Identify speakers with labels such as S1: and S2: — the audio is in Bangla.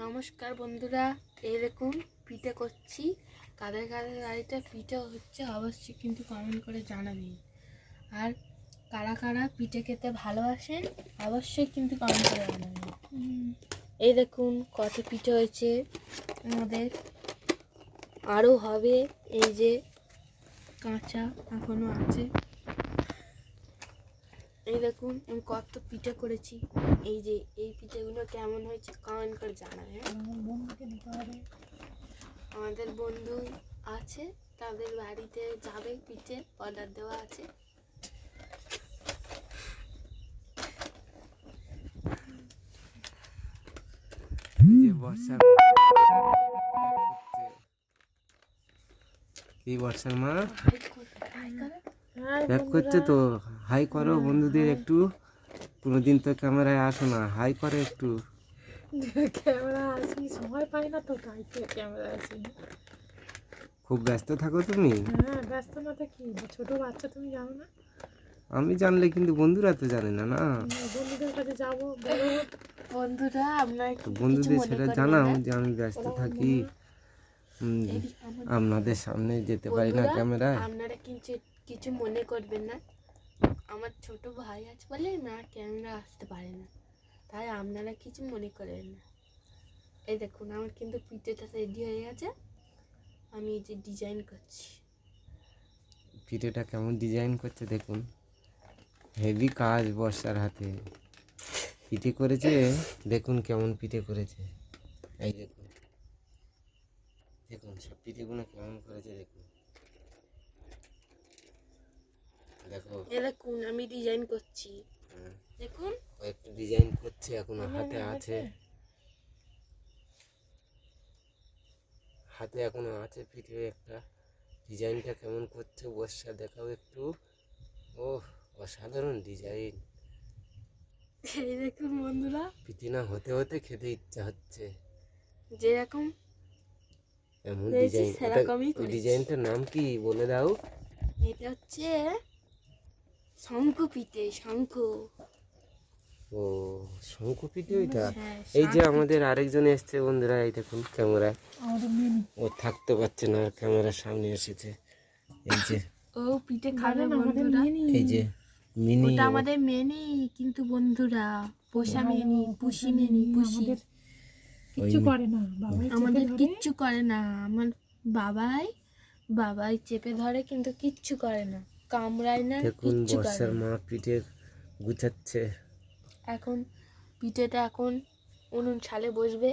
S1: নমস্কার বন্ধুরা, এই দেখুন পিঠে করছি। কাদের কাদের বাড়িতে পিঠে হচ্ছে অবশ্যই কিন্তু কমেন্ট করে জানাবেন। আর কারা কারা পিঠে খেতে ভালোবাসেন অবশ্যই কিন্তু কমেন্ট করে জানাবেন। এই দেখুন কত পিঠে হয়েছে আমাদের, আরও হবে। এই যে কাঁচা এখনো আছে। এই দেখুন আমি কত পিঠে করেছি। এই যে এই পিঠেগুলো কেমন হয়েছে কমেন্ট করে জানাবেন।
S2: বন্ধুকে দিতে হবে।
S1: আমাদের বন্ধু আছে, তাদের বাড়িতে যাবে, পিঠে অর্ডার দেওয়া আছে।
S3: এই বর্ষার মা ব্যাক করছে তো। হাই করো বন্ধুদের একটু। কোনোদিন তো ক্যামেরায় আসো না, হাই করে একটু।
S2: ক্যামেরা আসি, সময় পাই না তো, তাই তো ক্যামেরা আসি।
S3: খুব ব্যস্ত থাকো তুমি?
S2: হ্যাঁ, ব্যস্ত না তো কি, ছোট বাচ্চা, তুমি জানো না?
S3: আমি জানলে কিন্তু বন্ধুরা তো জানে না। না,
S2: বন্ধুদের কাছে যাবো, বলো
S1: বন্ধুরা আপনার
S3: বন্ধুদের সেটা জানাও যে আমি ব্যস্ত থাকি, আপনাদের সামনে যেতে পারি না ক্যামেরায়।
S1: আপনারা কিছু মনে করবেন না, আমার ছোট ভাই আছে বলে না ক্যামেরা আসতে পারে না, তাই আপনারা কিছু মনে করবেন না। এই দেখুন আমার কিন্তু পিঠেটা রেডি হয়ে গেছে। আমি এই যে ডিজাইন করছি।
S3: পিঠেটা কেমন ডিজাইন করছে দেখুন, হেভি কাজ বর্ষার হাতে। পিঠে করেছে, দেখুন কেমন পিঠে করেছে। এই দেখুন, দেখুন সব পিঠেগুলো কেমন করেছে দেখুন। দেখো,
S1: এই দেখুন আমি ডিজাইন করছি। দেখুন
S3: ও একটু ডিজাইন করছে, এখনো হাতে আছে, হাতে এখনো আছে পিঠে একটা। ডিজাইনটা কেমন করছে বর্ষা, দেখাও একটু। ও অসাধারণ ডিজাইন।
S1: এই দেখুন বন্ধুরা,
S3: পিঠে না হতে হতে খেতে ইচ্ছা হচ্ছে,
S1: যেরকম
S3: এমন
S1: হয়েছে
S3: ডিজাইন।
S1: সেরকমই
S3: ওই
S1: করেছি।
S3: ডিজাইনটার নাম কি বলে দাও?
S1: এটা হচ্ছে শঙ্খ পিঠে, শঙ্খ।
S3: ও শঙ্খ পিঠে ওইটা।
S1: হ্যাঁ,
S3: এই যে আমাদের আরেকজন এসছে বন্ধুরা, এই দেখুন ক্যামেরায়।
S2: আমাদের মেনু।
S3: ও থাকতে পারছে না, ক্যামেরার সামনে এসেছে। এই যে
S1: ও পিঠে খাবে
S2: আমাদের
S1: বন্ধুরা।
S2: মেনু।
S3: এই যে মিনি।
S1: ওটা আমাদের মেনি, কিন্তু বন্ধুরা পোষা মেনি, পুষি মেনি, পুষি।
S2: কিচ্ছু করে না, বাবাই
S1: আমাদের
S2: চেপে ধরে।
S1: কিচ্ছু করে না, আমার বাবাই চেপে ধরে, কিন্তু কিচ্ছু করে না, কামড়ায় না,
S3: দেখুন
S1: কিচ্ছু করে
S3: বর্ষার
S1: না।
S3: মা পিঠে গুছাচ্ছে।
S1: এখন পিঠেটা এখন উনুন ছালে বসবে।